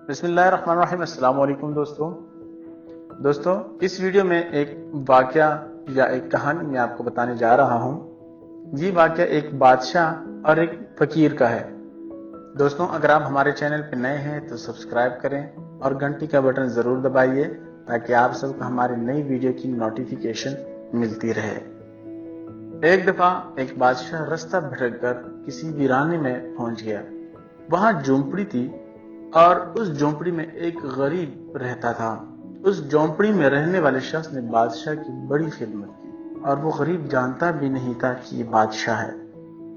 بسم اللہ الرحمن الرحیم۔ السلام علیکم دوستوں اس ویڈیو میں ایک واقعہ یا ایک کہانی میں آپ کو بتانے جا رہا ہوں۔ یہ واقعہ ایک بادشاہ اور ایک فقیر کا ہے۔ دوستوں اگر آپ ہمارے چینل پہ نئے ہیں تو سبسکرائب کریں اور گھنٹی کا بٹن ضرور دبائیے تاکہ آپ سب کو ہماری نئی ویڈیو کی نوٹیفیکیشن ملتی رہے۔ ایک دفعہ ایک بادشاہ رستہ بھٹک کر کسی ویرانے میں پہنچ گیا۔ وہاں جھونپڑی تھی اور اس جھونپڑی میں ایک غریب رہتا تھا۔ اس جھونپڑی میں رہنے والے شخص نے بادشاہ کی بڑی خدمت کی اور وہ غریب جانتا بھی نہیں تھا کہ یہ بادشاہ ہے۔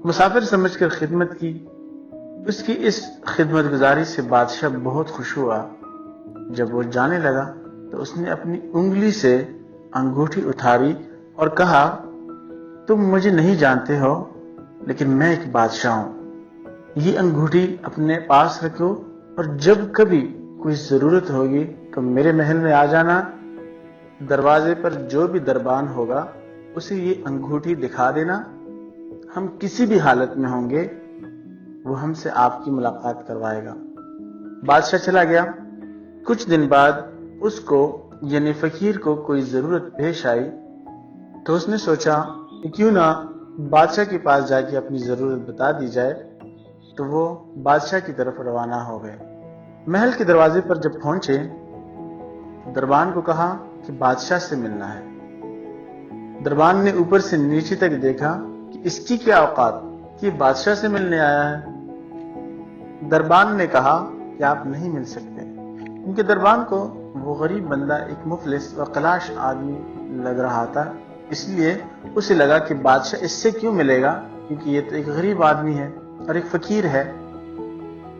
مسافر سمجھ کر خدمت کی۔ اس کی اس خدمت گزاری سے بادشاہ بہت خوش ہوا۔ جب وہ جانے لگا تو اس نے اپنی انگلی سے انگوٹھی اٹھاری اور کہا، تم مجھے نہیں جانتے ہو لیکن میں ایک بادشاہ ہوں۔ یہ انگوٹھی اپنے پاس رکھو اور جب کبھی کوئی ضرورت ہوگی تو میرے محل میں آ جانا۔ دروازے پر جو بھی دربان ہوگا اسے یہ انگوٹھی دکھا دینا۔ ہم کسی بھی حالت میں ہوں گے وہ ہم سے آپ کی ملاقات کروائے گا۔ بادشاہ چلا گیا۔ کچھ دن بعد اس کو یعنی فقیر کو کوئی ضرورت پیش آئی تو اس نے سوچا کہ کیوں نہ بادشاہ کے پاس جا کے اپنی ضرورت بتا دی جائے، تو وہ بادشاہ کی طرف روانہ ہو گئے۔ محل کے دروازے پر جب پہنچے دربان کو کہا کہ بادشاہ سے ملنا ہے۔ دربان نے اوپر سے نیچے تک دیکھا کہ اس کی کیا اوقات کہ بادشاہ سے ملنے آیا ہے۔ دربان نے کہا کہ آپ نہیں مل سکتے، کیونکہ دربان کو وہ غریب بندہ ایک مفلس و خلاش آدمی لگ رہا تھا، اس لیے اسے لگا کہ بادشاہ اس سے کیوں ملے گا، کیونکہ یہ تو ایک غریب آدمی ہے اور ایک فقیر ہے۔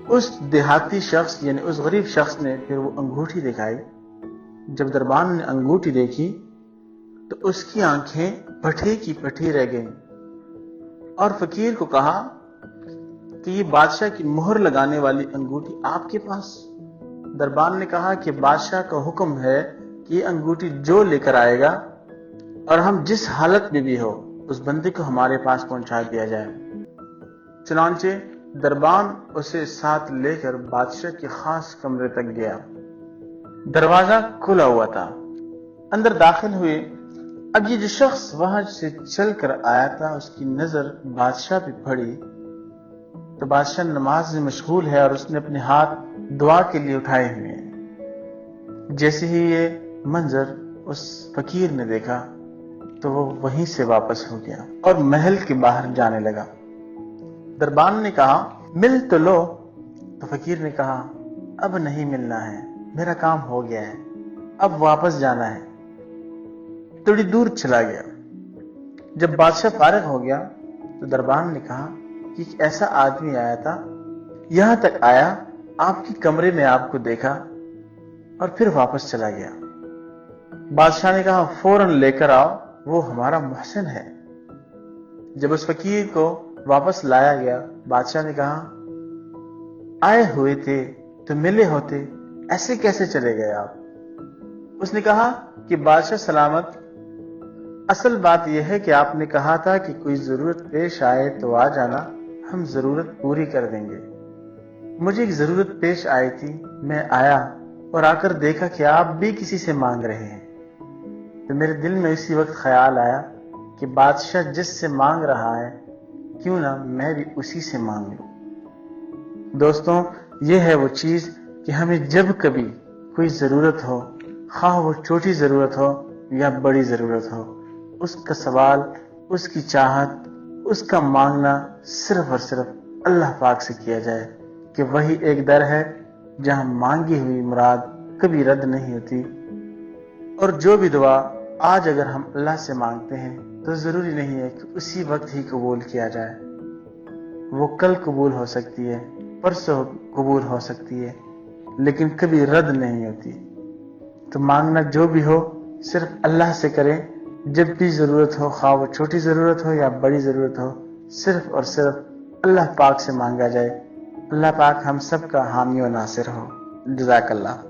اس دیہاتی شخص یعنی اس غریب شخص نے پھر وہ انگوٹھی دکھائی۔ جب دربان نے انگوٹھی دیکھی تو اس کی آنکھیں پٹھے کی پٹھی رہ گئیں اور فقیر کو کہا کہ یہ بادشاہ کی مہر لگانے والی انگوٹھی آپ کے پاس؟ دربان نے کہا کہ بادشاہ کا حکم ہے کہ یہ انگوٹھی جو لے کر آئے گا اور ہم جس حالت میں بھی ہو اس بندے کو ہمارے پاس پہنچا دیا جائے۔ چنانچہ دربان اسے ساتھ لے کر بادشاہ کے خاص کمرے تک گیا۔ دروازہ کھلا ہوا تھا۔ اندر داخل ہوئے۔ اب یہ جو شخص وہاں سے چل کر آیا تھا اس کی نظر بادشاہ پہ پڑی تو بادشاہ نماز میں مشغول ہے اور اس نے اپنے ہاتھ دعا کے لیے اٹھائے ہوئے ہیں۔ جیسے ہی یہ منظر اس فقیر نے دیکھا تو وہ وہیں سے واپس ہو گیا اور محل کے باہر جانے لگا۔ دربان نے کہا مل تو لو، تو فقیر نے کہا اب نہیں ملنا ہے، میرا کام ہو گیا ہے، اب واپس جانا ہے۔ تھوڑی دور چلا گیا۔ جب بادشاہ فارغ ہو گیا تو دربان نے کہا کہ ایک ایسا آدمی آیا تھا، یہاں تک آیا، آپ کی کمرے میں آپ کو دیکھا اور پھر واپس چلا گیا۔ بادشاہ نے کہا فوراً لے کر آؤ، وہ ہمارا محسن ہے۔ جب اس فقیر کو واپس لایا گیا بادشاہ نے کہا آئے ہوئے تھے تو ملے ہوتے، ایسے کیسے چلے گئے آپ؟ اس نے کہا کہ بادشاہ سلامت، اصل بات یہ ہے کہ آپ نے کہا تھا کہ کوئی ضرورت پیش آئے تو آ جانا، ہم ضرورت پوری کر دیں گے۔ مجھے ایک ضرورت پیش آئی تھی، میں آیا اور آ کر دیکھا کہ آپ بھی کسی سے مانگ رہے ہیں، تو میرے دل میں اسی وقت خیال آیا کہ بادشاہ جس سے مانگ رہا ہے کیوں نہ میں بھی اسی سے مانگ لوں۔ دوستوں یہ ہے وہ چیز کہ ہمیں جب کبھی کوئی ضرورت ہو، خواہ وہ چھوٹی ضرورت ہو یا بڑی ضرورت ہو، اس کا سوال، اس کی چاہت، اس کا مانگنا صرف اور صرف اللہ پاک سے کیا جائے کہ وہی ایک در ہے جہاں مانگی ہوئی مراد کبھی رد نہیں ہوتی۔ اور جو بھی دعا آج اگر ہم اللہ سے مانگتے ہیں تو ضروری نہیں ہے کہ اسی وقت ہی قبول کیا جائے، وہ کل قبول ہو سکتی ہے، پرسوں قبول ہو سکتی ہے، لیکن کبھی رد نہیں ہوتی۔ تو مانگنا جو بھی ہو صرف اللہ سے کریں، جب بھی ضرورت ہو، خواہ وہ چھوٹی ضرورت ہو یا بڑی ضرورت ہو، صرف اور صرف اللہ پاک سے مانگا جائے۔ اللہ پاک ہم سب کا حامی و ناصر ہو۔ جزاک اللہ۔